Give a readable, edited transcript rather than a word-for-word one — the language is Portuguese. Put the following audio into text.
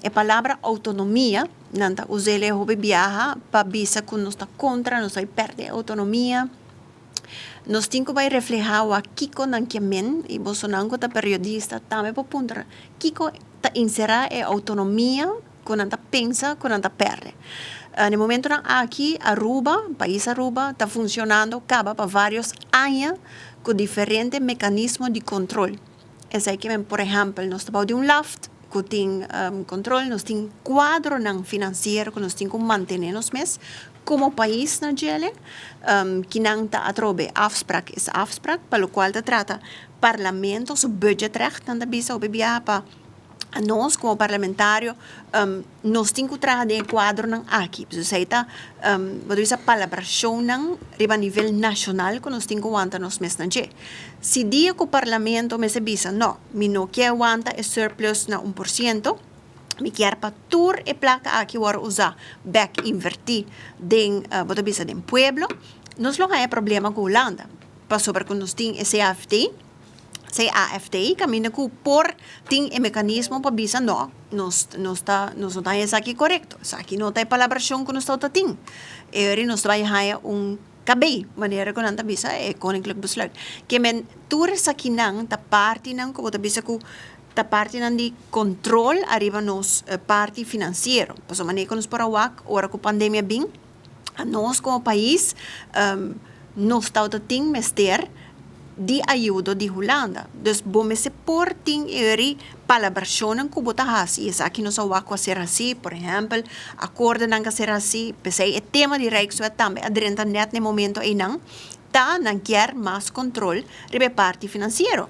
A palavra autonomia, nanta usele hobe viaja para visa que nos está contra, nos vai perder autonomia. Nós temos que reflejar o Kiko nankiamen e Bolsonaro tá periodista também para punta. Kiko tá inserar a autonomia quando anda pensa, quando anda perde. No momento aqui Aruba, país Aruba, está funcionando acaba para vários anos com diferentes mecanismos de controle. É aí que, por exemplo, nós estamos de loft que tem controle, nós temos quadro financeiro que nós temos que manter nos meses como país na Chile, que não está a trobe afspraak is afspraak, para o qual trata parlamento, o budgetrecht, não está a viajar para nós, como parlamentário, nós temos que trazer o quadro aqui. Ou seja, a palabração a nível nacional que nós temos que aguentar nos meses na Chile. Se dia que o parlamento me avisa, não, não quer aguentar o surplus na 1%, me quer para tur e placa aqui para usar back invertir den pueblo, nós não há problema com a Holanda. Passou para que nós temos esse AFTI, caminha com por tem um mecanismo para dizer não, nós não é isso aqui correto, isso aqui não tem palabração que nós estamos tendo. E nós vai ter cabei, maneira que nós estamos é koninklijk besluit. Que men tur essa aqui não, tá parte não, como tá bisa que ta parte de controle arriba nos parte financeiro. Passo maneira que nos para ora com a pandemia bem, nós como país nós estamos tendo mester de ajuda de Holanda. Dus bom se por ting palabração que bota assim. Isso aqui nós vamos fazer assim, por exemplo, acordo não fazer assim, pensei é tema de Rijkswet também, adrenta net no momento aí não, tá não quer mais controle de parte financeiro.